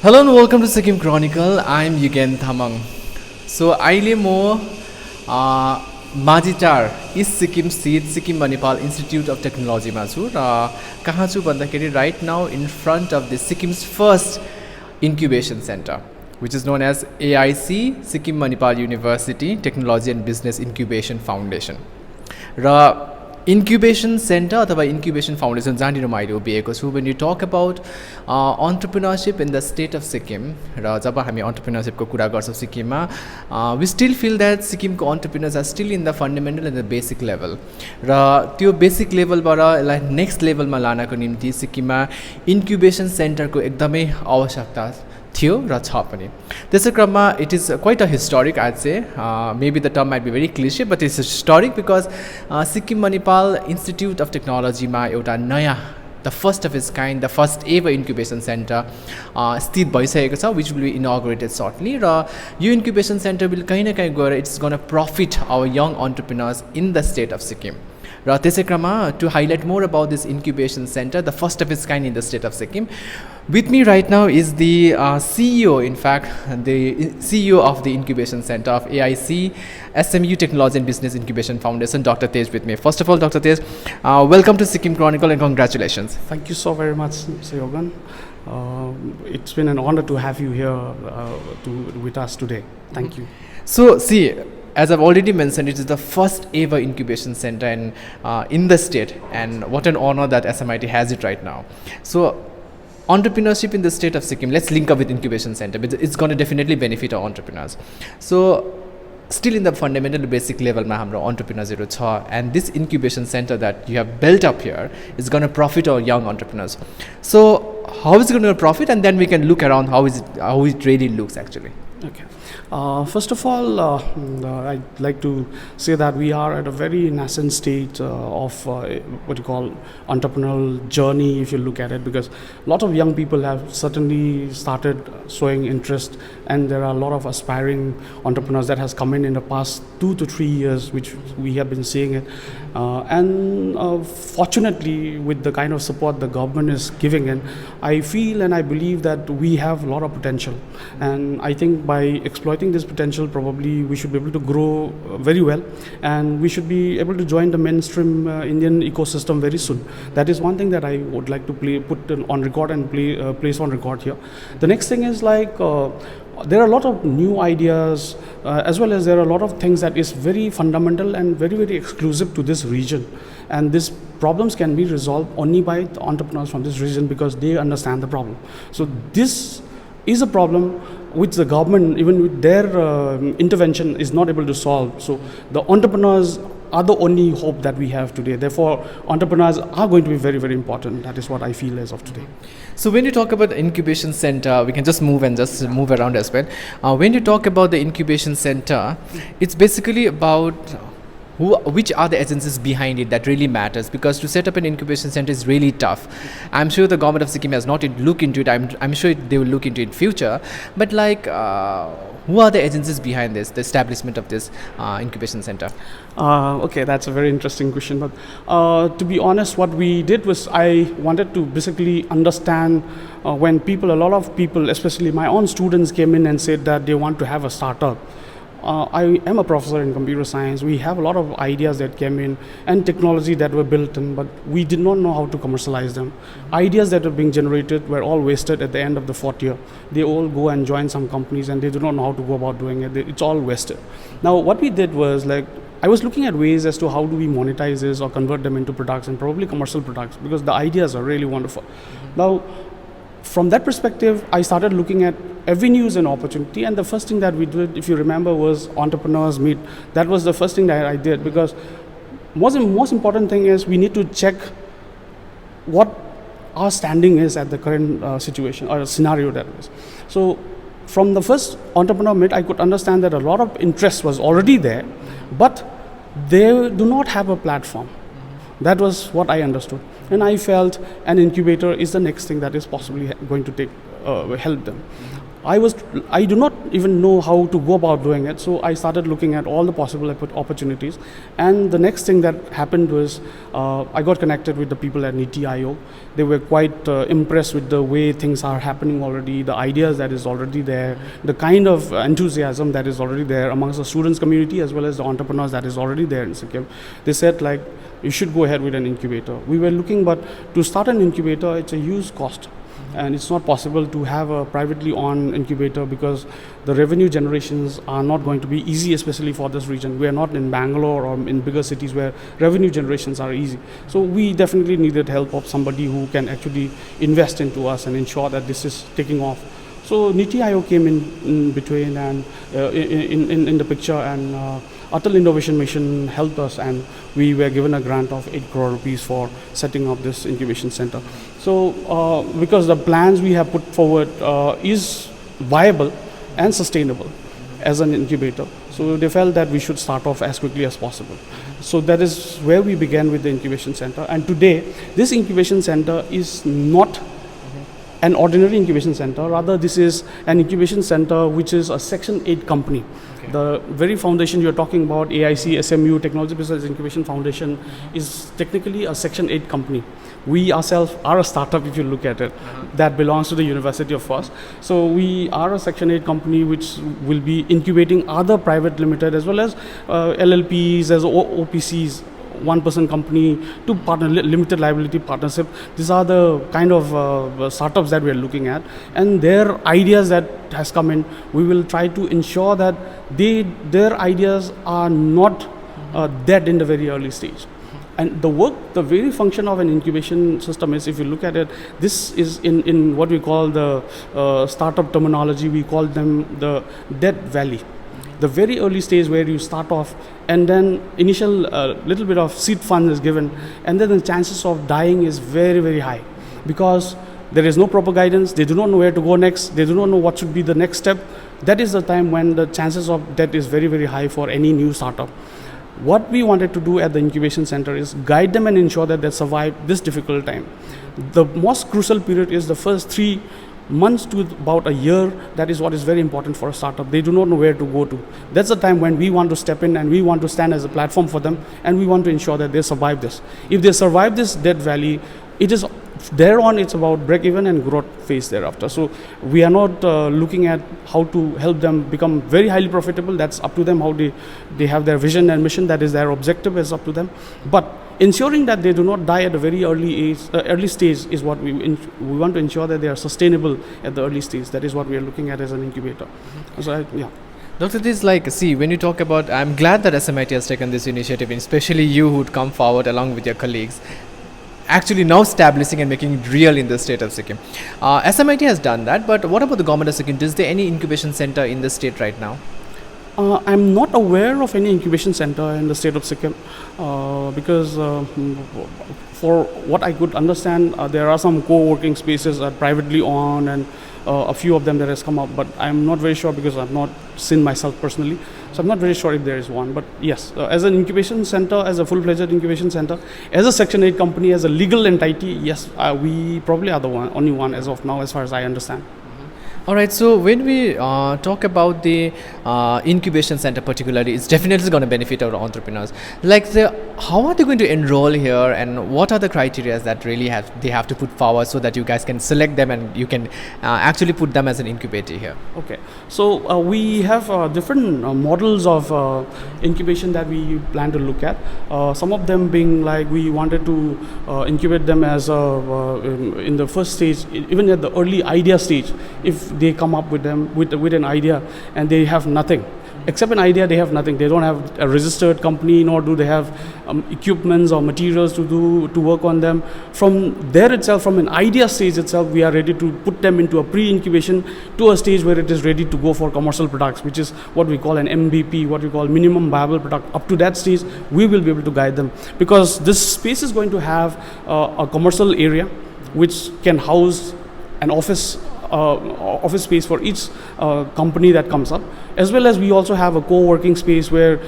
Hello and welcome to Sikkim Chronicle. I'm Yugen Thamang. So अहिले म Majhitar east Sikkim स्थित Sikkim Manipal institute of टेक्नोलोजीमा छु र कहाँ छु भन्दाखेरि right now in front of the Sikkim's first incubation centre which is known as AIC Sikkim Manipal University Technology and Business Incubation Foundation. र Incubation Center अथवा Incubation Foundation जहाँनिर म अहिले उभिएको छु. When you talk about entrepreneurship in the state of Sikkim, र जब हामी entrepreneurship को कुरा गर्छौं सिक्किममा, we still feel that सिक्किमको entrepreneurs are still in the fundamental and the basic level. र त्यो basic level बाट यसलाई next level मा लानको निम्ति सिक्किममा incubation center को एकदमै आवश्यकता थियो र छ पनि. त्यसै क्रममा it is quite a historic, I'd say. Maybe the term might be very cliche, but it's historic because Sikkim Manipal Institute of Technology मा एउटा नयाँ, the first of its kind, the first ever incubation center स्थित भइसकेको छ, which will be inaugurated shortly. Raw yo incubation center will कहीँ न कहीँ गएर it's going to profit our young entrepreneurs in the state of Sikkim. र त्यसै क्रममा to highlight more about this incubation center, the first of its kind in the state of Sikkim, with me right now is the CEO, in fact, the CEO of the Incubation Center of AIC, SMU Technology and Business Incubation Foundation, Dr. Tej with me. First of all, Dr. Tej, welcome to Sikkim Chronicle and congratulations. Thank you so very much, Mr. Yogan. It's been an honor to have you here with us today. Thank you. So, see, as I've already mentioned, it is the first ever incubation center in the state, and what an honor that SMIT has it right now. So, entrepreneurship in the state of Sikkim, let's link up with incubation center because it's going to definitely benefit our entrepreneurs. So, still in the fundamental basic level ma hamro entrepreneurs haru cha, and this incubation center that you have built up here is going to profit our young entrepreneurs. So, how is it going to profit, and then we can look around how it really looks actually. Okay. First of all, I'd like to say that we are at a very nascent stage of what you call entrepreneurial journey, if you look at it, because a lot of young people have certainly started showing interest, and there are a lot of aspiring entrepreneurs that has come in the past 2 to 3 years, which we have been seeing it. And fortunately, with the kind of support the government is giving in, I feel and I believe that we have a lot of potential. And I think by exploiting this potential, probably we should be able to grow very well, and we should be able to join the mainstream Indian ecosystem very soon. That is one thing that I would like to put on record and place on record here. The next thing is like there are a lot of new ideas, as well as there are a lot of things that is very fundamental and very, very exclusive to this region. And these problems can be resolved only by the entrepreneurs from this region because they understand the problem. So this is a problem which the government, even with their intervention, is not able to solve. So the entrepreneurs are the only hope that we have today. Therefore, entrepreneurs are going to be very, very important. That is what I feel as of today. So when you talk about the incubation center, we can just move around as well. When you talk about the incubation center, it's basically about which are the agencies behind it that really matters, because to set up an incubation center is really tough. I'm sure the government of Sikkim has not looked into it. I'm sure they will look into it in future. But like, who are the agencies behind this, the establishment of this incubation center? Okay, that's a very interesting question. But to be honest, what we did was I wanted to basically understand when a lot of people, especially my own students, came in and said that they want to have a startup. I am a professor in computer science. We have a lot of ideas that came in and technology that were built in, but we did not know how to commercialize them. Ideas that were being generated were all wasted at the end of the 4th year. They all go and join some companies and they do not know how to go about doing it. It's all wasted. Now, what we did was like, I was looking at ways as to how do we monetize this or convert them into products, and probably commercial products, because the ideas are really wonderful. Now, from that perspective, I started looking at avenues and opportunity, and the first thing that we did, if you remember, was entrepreneurs meet. That was the first thing that I did, because most important thing is we need to check what our standing is at the current situation or scenario that is. So from the first entrepreneur meet, I could understand that a lot of interest was already there, but they do not have a platform. That was what I understood, and I felt an incubator is the next thing that is possibly going to help them. I do not even know how to go about doing it. So I started looking at all the possible opportunities. And the next thing that happened was I got connected with the people at NITI. They were quite impressed with the way things are happening already, the ideas that is already there, the kind of enthusiasm that is already there amongst the students community as well as the entrepreneurs that is already there in Sikkim. They said like, you should go ahead with an incubator. We were looking, but to start an incubator, it's a huge cost. And it's not possible to have a privately owned incubator because the revenue generations are not going to be easy, especially for this region. We are not in Bangalore or in bigger cities where revenue generations are easy. So we definitely needed help of somebody who can actually invest into us and ensure that this is taking off. So NITI came in between and in the picture, and Atal Innovation Mission helped us, and we were given a grant of 8 crore rupees for setting up this incubation center. So because the plans we have put forward is viable and sustainable as an incubator, so they felt that we should start off as quickly as possible. So that is where we began with the incubation center. And today, this incubation center is not an ordinary incubation center. Rather, this is an incubation center which is a Section 8 company. Okay. The very foundation you're talking about, AIC, SMU, Technology Business Incubation Foundation, is technically a Section 8 company. We ourselves are a startup, if you look at it, that belongs to the University of First. So we are a Section 8 company which will be incubating other private limited as well as LLPs, as OPCs, one-person company to partner, limited liability partnership. These are the kind of startups that we are looking at, and their ideas that has come in, we will try to ensure that their ideas are not dead in the very early stage. And the very function of an incubation system is, if you look at it, this is in what we call the startup terminology, we call them the dead valley. The very early stage where you start off, and then initial little bit of seed fund is given, and then the chances of dying is very, very high because there is no proper guidance. They do not know where to go next. They do not know what should be the next step. That is the time when the chances of death is very, very high for any new startup. What we wanted to do at the incubation center is guide them and ensure that they survive this difficult time. The most crucial period is the first 3 months to about a year. That is what is very important for a startup. They do not know where to go to. That's the time when we want to step in and we want to stand as a platform for them, and we want to ensure that they survive this. If they survive this dead valley, it is thereon it's about break even and growth phase thereafter. So we are not looking at how to help them become very highly profitable. That's up to them, how they have their vision and mission. That is their objective, is up to them. But ensuring that they do not die at a very early stage is what we want to ensure, that they are sustainable at the early stage. That is what we are looking at as an incubator. So yeah. Dr. This, like, see, when you talk about, I'm glad that SMIT has taken this initiative, and especially you who'd come forward along with your colleagues, actually now establishing and making it real in the state of Sikkim. SMIT has done that, but what about the government of Sikkim? Is there any incubation center in the state right now? I'm not aware of any incubation center in the state of Sikkim because for what I could understand, there are some co-working spaces that are privately owned, and a few of them that has come up, but I'm not very sure because I've not seen myself personally. So I'm not very sure if there is one. But yes, as an incubation center, as a full-fledged incubation center, as a Section 8 company, as a legal entity, yes, we probably are the only one as of now, as far as I understand. All right, so when we talk about the incubation center particularly, it's definitely going to benefit our entrepreneurs. Like, how are they going to enroll here, and what are the criteria that really they have to put forward so that you guys can select them and you can actually put them as an incubator here? Okay, so we have different models of incubation that we plan to look at. Some of them being like, we wanted to incubate them as in the first stage, even at the early idea stage. If they come up with an idea and they have nothing except an idea, they have nothing. They don't have a registered company, nor do they have equipments or materials to work on them. From there itself, from an idea stage itself, we are ready to put them into a pre-incubation to a stage where it is ready to go for commercial products, which is what we call an MVP, what we call minimum viable product. Up to that stage, we will be able to guide them, because this space is going to have a commercial area which can house an office space for each company that comes up, as well as we also have a co-working space where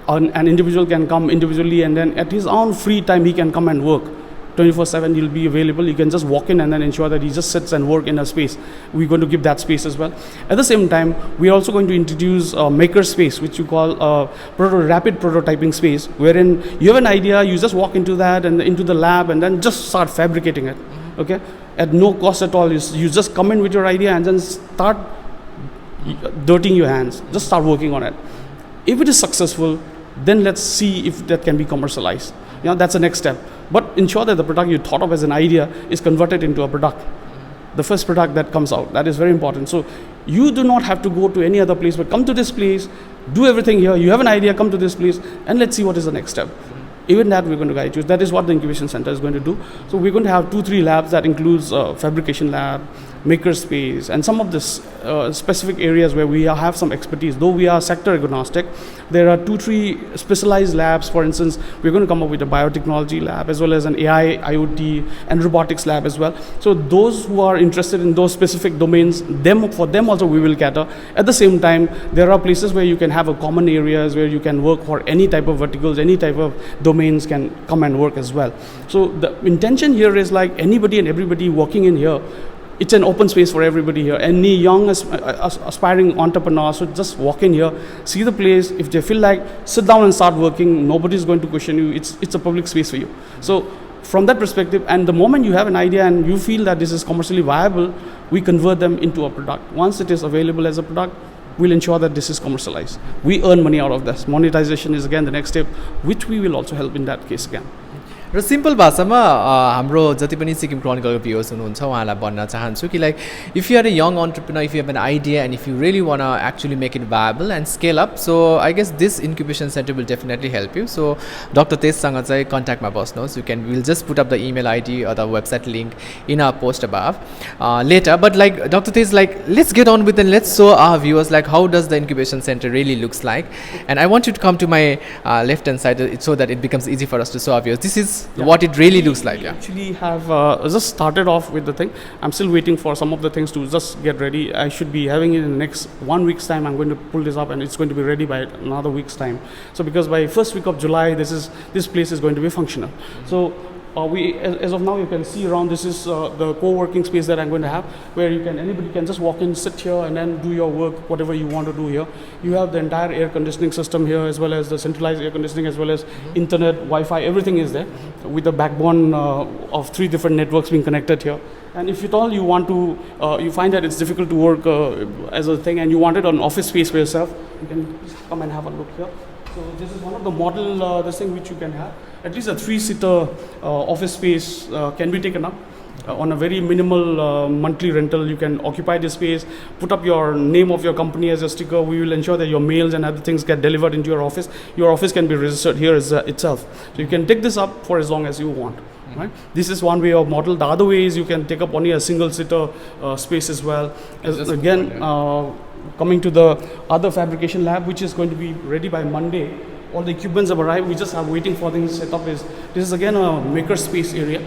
an individual can come individually, and then at his own free time he can come and work 24/7 you'll be available. You can just walk in and then ensure that he just sits and work in a space. We're going to give that space as well. At the same time, we're also going to introduce a maker space, which you call a rapid prototyping space, wherein you have an idea, you just walk into that and into the lab and then just start fabricating it. Okay, at no cost at all. You just come in with your idea and then start dirtying your hands. Just start working on it. If it is successful, then let's see if that can be commercialized. That's the next step. But ensure that the product you thought of as an idea is converted into a product. The first product that comes out. That is very important. So you do not have to go to any other place, but come to this place, do everything here. You have an idea, come to this place, and let's see what is the next step. Even that we're going to guide you. That is what the incubation center is going to do. So we're going to have 2-3 labs that includes fabrication lab, maker space, and some of this specific areas where we have some expertise. Though we are sector agnostic, there are 2-3 specialized labs. For instance, we're going to come up with a biotechnology lab as well as an AI, IoT, and robotics lab as well. So those who are interested in those specific domains, for them also we will cater. At the same time, there are places where you can have a common areas where you can work for any type of verticals, any type of domains can come and work as well. So the intention here is like anybody and everybody working in here, it's an open space for everybody here. Any young aspiring entrepreneur should just walk in here, see the place. If they feel like, sit down and start working. Nobody's going to question you. It's a public space for you. So from that perspective, and the moment you have an idea and you feel that this is commercially viable, we convert them into a product. Once it is available as a product, we'll ensure that this is commercialized. We earn money out of this. Monetization is again the next step, which we will also help in that case again. र simple भाषामा हाम्रो जति पनि Sikkim क्रोनिकलको viewers हुनुहुन्छ उहाँलाई भन्न चाहन्छु कि like if you are a young entrepreneur, if you have an idea and if you really want actually make it viable and scale up, so I guess this incubation centre will definitely help you. So doctor तेजसँग चाहिँ कन्ट्याक्टमा बस्नुहोस्. Will just put up the email ID or the website link in our post above later. But like doctor Tej, like let's get on with and let's show our viewers like how does the incubation centre really looks like. And I want you to come to my left hand side so that it becomes easy for us to show our viewers. This is what it really looks like. We actually have just started off with the thing. I'm still waiting for some of the things to just get ready. I should be having it in the next 1 week's time. I'm going to pull this up and it's going to be ready by another week's time. So because by first week of July, this place is going to be functional. So as of now, you can see around, this is the co-working space that I'm going to have, where anybody can just walk in, sit here, and then do your work, whatever you want to do here. You have the entire air conditioning system here, as well as the centralized air conditioning, as well as internet, Wi-Fi, everything is there, with the backbone of 3 different networks being connected here. And if at all you want to, you find that it's difficult to work as a thing, and you want it on office space for yourself, you can come and have a look here. So this is one of the model, this thing which you can have. At least a 3-seater office space can be taken up on a very minimal monthly rental. You can occupy this space, put up your name of your company as a sticker. We will ensure that your mails and other things get delivered into your office. Your office can be registered here itself. So you can take this up for as long as you want. Right? This is one way of model. The other way is you can take up only a single-seater space as well. Again, coming to the other fabrication lab, which is going to be ready by Monday. All the equipments have arrived. We just are waiting for things set up. This is again a maker space area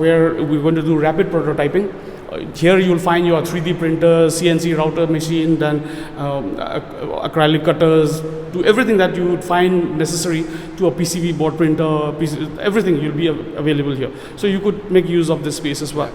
where we're going to do rapid prototyping. Here you will find your 3D printer, CNC router machine, then acrylic cutters, to everything that you would find necessary to a PCB board printer, everything will be available here. So you could make use of this space as well.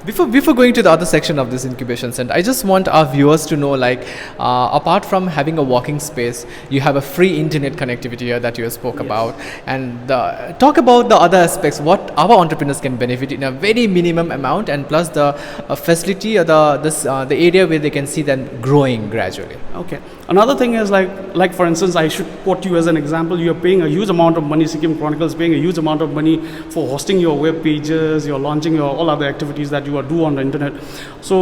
Before going to the other section of this incubation center, I just want our viewers to know, like, apart from having a walking space, you have a free internet connectivity here that you spoke about, and talk about the other aspects, what our entrepreneurs can benefit in a very minimum amount, and plus the facility or the area where they can see them growing gradually. Okay. Another thing is like for instance, I should quote you as an example. You're paying a huge amount of money. Sikkim Chronicles paying a huge amount of money for hosting your web pages, you're launching your all other activities that you do on the internet. So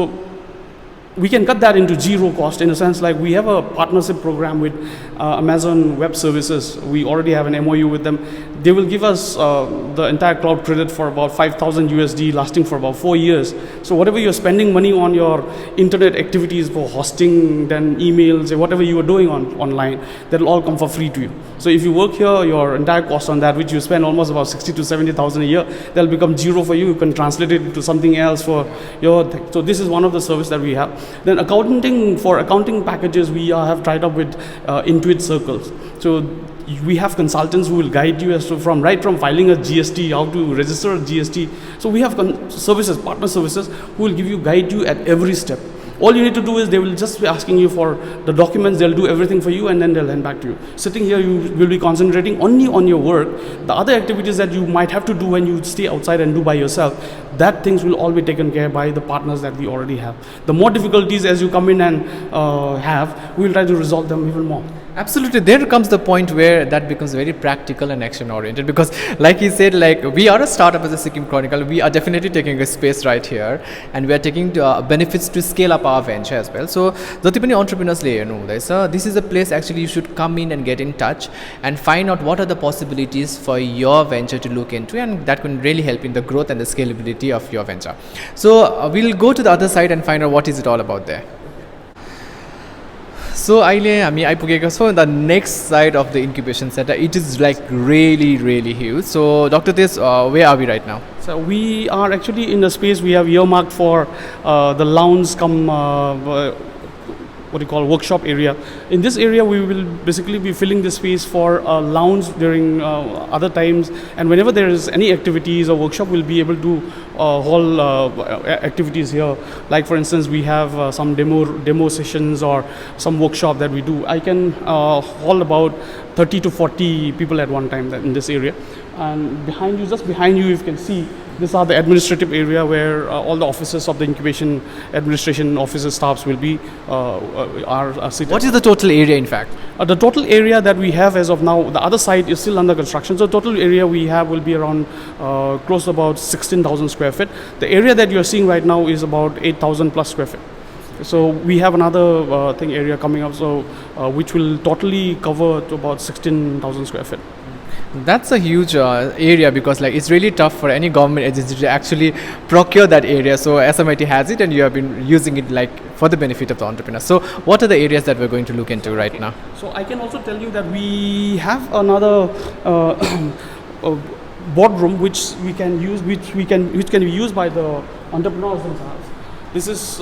we can cut that into 0 cost, in a sense. Like, we have a partnership program with Amazon Web Services. We already have an MOU with them. They will give us the entire cloud credit for about 5,000 USD, lasting for about 4 years. So whatever you're spending money on your internet activities for hosting, then emails, whatever you are doing online, that'll all come for free to you. So if you work here, your entire cost on that, which you spend almost about 60 to 70,000 a year, they'll become 0 for you. You can translate it into something else for your thing. So this is one of the service that we have. Then for accounting packages, we have tied up with Intuit circles. So we have consultants who will guide you as to from filing a GST, how to register a GST. So we have partner services who will guide you at every step. All you need to do is they will just be asking you for the documents, they'll do everything for you, and then they'll hand back to you. Sitting here, you will be concentrating only on your work. The other activities that you might have to do when you stay outside and do by yourself, that things will all be taken care by the partners that we already have. The more difficulties as you come in and we will try to resolve them even more. Absolutely, there comes the point where that becomes very practical and action oriented, because like he said, like we are a startup as a Sikkim Chronicle, we are definitely taking a space right here and we are taking benefits to scale up our venture as well. So जति पनि entrepreneurs ले हेर्नु हुँदैछ, this is a place actually you should come in and get in touch and find out what are the possibilities for your venture to look into, and that can really help in the growth and the scalability of your venture. So we'll go to the other side and find out what is it all about there. So अहिले हामी आइपुगेका छौँ the next side of the incubation center. It is like really huge. So Dr. Des, where are we right now? So we are actually in a space we have earmarked for the lounge workshop area. In this area, we will basically be filling the space for a lounge during other times, and whenever there is any activities or workshop, we'll be able to hold activities here. Like for instance, we have some demo sessions or some workshop that we do. I can hold about 30 to 40 people at one time in this area. And just behind you, you can see, these are the administrative area where all the offices of the incubation administration offices staffs will be are seated. What is the total area in fact? The total area that we have as of now, the other side is still under construction. So total area we have will be around close to about 16,000 square feet. The area that you are seeing right now is about 8,000 plus square feet. So we have another area coming up, so which will totally cover to about 16,000 square feet. That's a huge area, because like it's really tough for any government agency to actually procure that area. So SMIT has it and you have been using it like for the benefit of the entrepreneurs. So what are the areas that we're going to look into right now? So I can also tell you that we have another boardroom which can be used by the entrepreneurs themselves. This is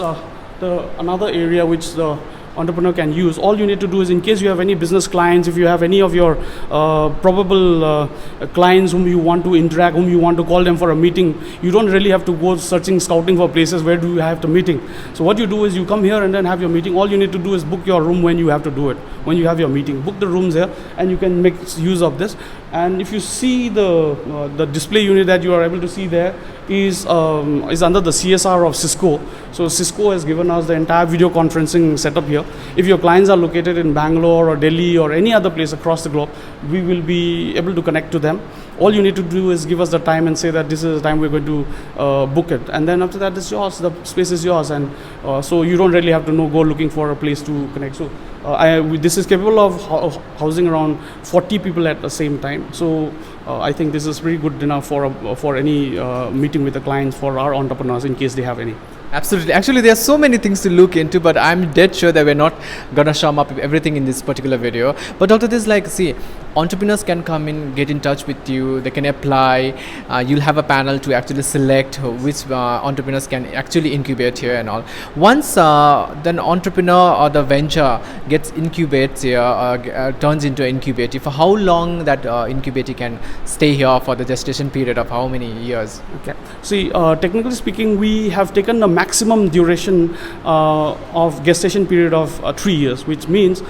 another area which the entrepreneur can use. All you need to do is, in case you have any business clients, if you have any of your probable clients whom you want to interact, whom you want to call them for a meeting, you don't really have to go scouting for places where do you have the meeting. So what you do is you come here and then have your meeting. All you need to do is book your room when you have to do it, when you have your meeting. Book the rooms here and you can make use of this. And if you see the display unit that you are able to see there is under the CSR of Cisco. So Cisco has given us the entire video conferencing setup here. If your clients are located in Bangalore or Delhi or any other place across the globe, we will be able to connect to them. All you need to do is give us the time and say that this is the time we're going to book it, and then after that it's yours. The space is yours, and so you don't really have to go looking for a place to connect. So this is capable of housing around 40 people at the same time. So I think this is pretty good enough for any meeting with the clients, for our entrepreneurs in case they have any. Absolutely. Actually, there are so many things to look into, but I'm dead sure that we're not gonna sum up everything in this particular video. But Dr. This, like, see, entrepreneurs can come in, get in touch with you, they can apply, you'll have a panel to actually select which entrepreneurs can actually incubate here and all. Once the entrepreneur or the venture gets incubated here, turns into an incubator, for how long that incubator can stay here for the gestation period of how many years? Okay. See, technically speaking, we have taken the maximum duration of gestation period of 3 years, which means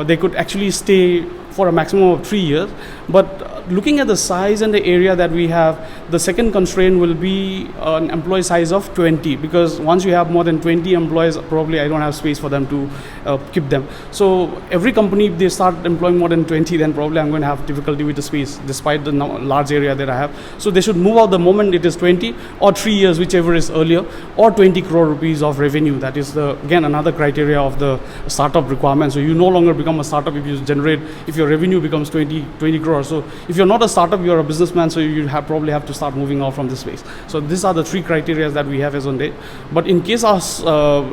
they could actually stay for a maximum of 3 years. But looking at the size and the area that we have, the second constraint will be an employee size of 20, because once you have more than 20 employees, probably I don't have space for them to keep them. So every company, if they start employing more than 20, then probably I'm going to have difficulty with the space despite the large area that I have. So they should move out the moment it is 20 or 3 years, whichever is earlier, or 20 crore rupees of revenue. That is again another criteria of the startup requirement. So you no longer become a startup if your your revenue becomes 20 crores. So if you're not a startup, you're a businessman, so you probably have to start moving out from this space. So these are the three criteria that we have as on date. But in case our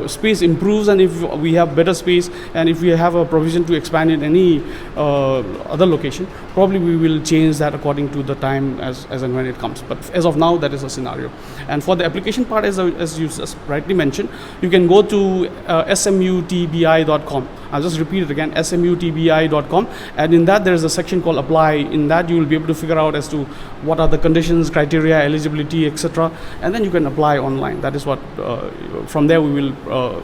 space improves, and if we have better space, and if we have a provision to expand in any other location, probably we will change that according to the time as and when it comes. But as of now, that is a scenario. And for the application part, as you rightly mentioned, you can go to smutbi.com. I'll just repeat it again, smutbi.com, and in that there is a section called apply. In that you will be able to figure out as to what are the conditions, criteria, eligibility, etc., and then you can apply online. That is what from there we will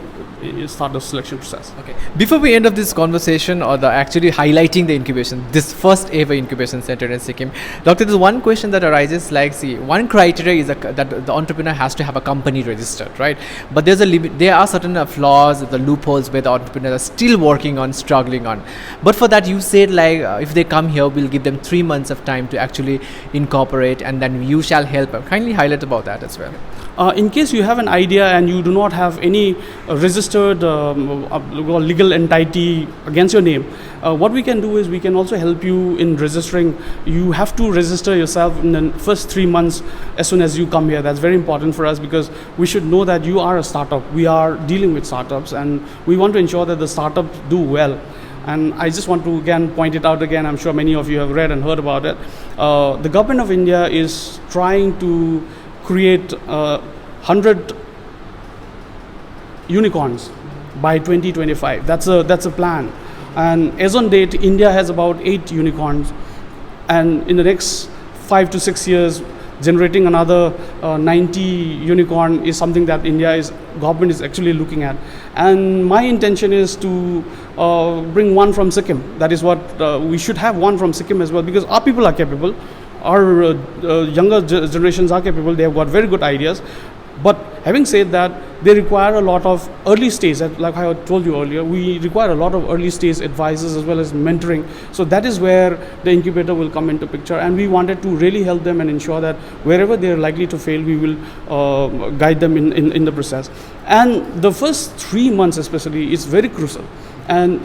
start the selection process. Okay. Before we end up this conversation, or actually highlighting the incubation, this first ever incubation center in Sikkim, Doctor, there's one question that arises. Like, see, one criteria is that the entrepreneur has to have a company registered, right? But there's a limit. There are certain flaws, the loopholes where the entrepreneurs are still working on, struggling on. But for that, you said like if they come here, we'll give them 3 months of time to actually incorporate, and then you shall help them. Kindly highlight about that as well. In case you have an idea and you do not have any registered legal entity against your name, what we can do is we can also help you in registering. You have to register yourself in the first 3 months as soon as you come here. That's very important for us, because we should know that you are a startup. We are dealing with startups, and we want to ensure that the startups do well. And I just want to again point it out again. I'm sure many of you have read and heard about it. The government of India is trying to create 100 unicorns by 2025. That's a plan. And as on date, India has about 8 unicorns, and in the next 5 to 6 years, generating another 90 unicorn is something that government is actually looking at. And my intention is to bring one from Sikkim. That is what we should have, one from Sikkim as well, because our people are capable. Our younger generations are capable. They have got very good ideas. But having said that, they require a lot of early stage, like I told you earlier, we require a lot of early stage advisors as well as mentoring. So that is where the incubator will come into picture, and we wanted to really help them and ensure that wherever they are likely to fail, we will guide them in the process. And the first 3 months especially is very crucial, and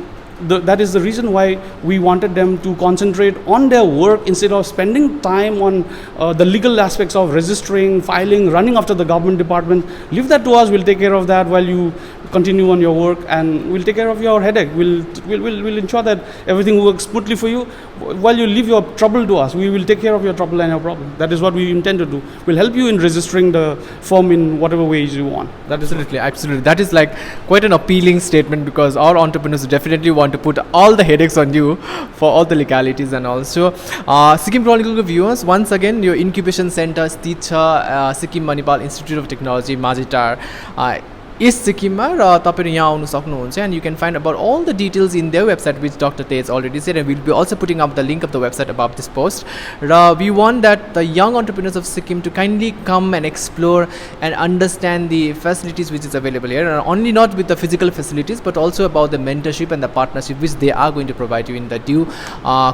that is the reason why we wanted them to concentrate on their work instead of spending time on the legal aspects of registering, filing, running after the government department. Leave that to us. We'll take care of that while you continue on your work, and we'll take care of your headache. We'll ensure that everything works smoothly for you while you leave your trouble to us. We will take care of your trouble and your problem. That is what we intend to do. We'll help you in registering the firm in whatever ways you want. That is absolutely. That is like quite an appealing statement, because our entrepreneurs definitely want to put all the headaches on you for all the legalities and all. So, Sikkim Chronicle viewers, once again, your incubation center स्थित छ Sikkim Manipal institute of technology Majitar is सिक्किममा र तपाईहरु यहाँ आउन सक्नुहुन्छ, and you can find about all the details in their website, which Dr. Tej already said, and we'll be also putting up the link of the website above this post. We want that the young entrepreneurs of Sikkim to kindly come and explore and understand the facilities which is available here, and only not with the physical facilities, but also about the mentorship and the partnership which they are going to provide you in the due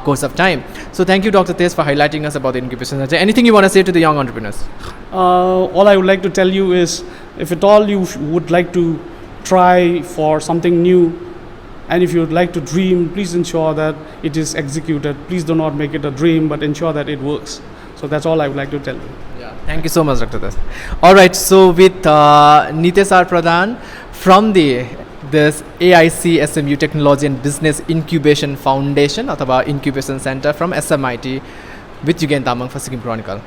course of time. So thank you, Dr. Tej, for highlighting us about the incubation center. Anything you want to say to the young entrepreneurs? All I would like to tell you is, if at all you would like to try for something new, and if you would like to dream, please ensure that it is executed. Please do not make it a dream, but ensure that it works. So that's all I would like to tell you. Yeah, thank you so much, Dr. Tej. All right, so with Nitesh R. Pradhan from this AIC SMU Technology and Business Incubation Foundation, अथवा Incubation Center from SMIT, with Yugen Tamang for Sikkim Chronicle.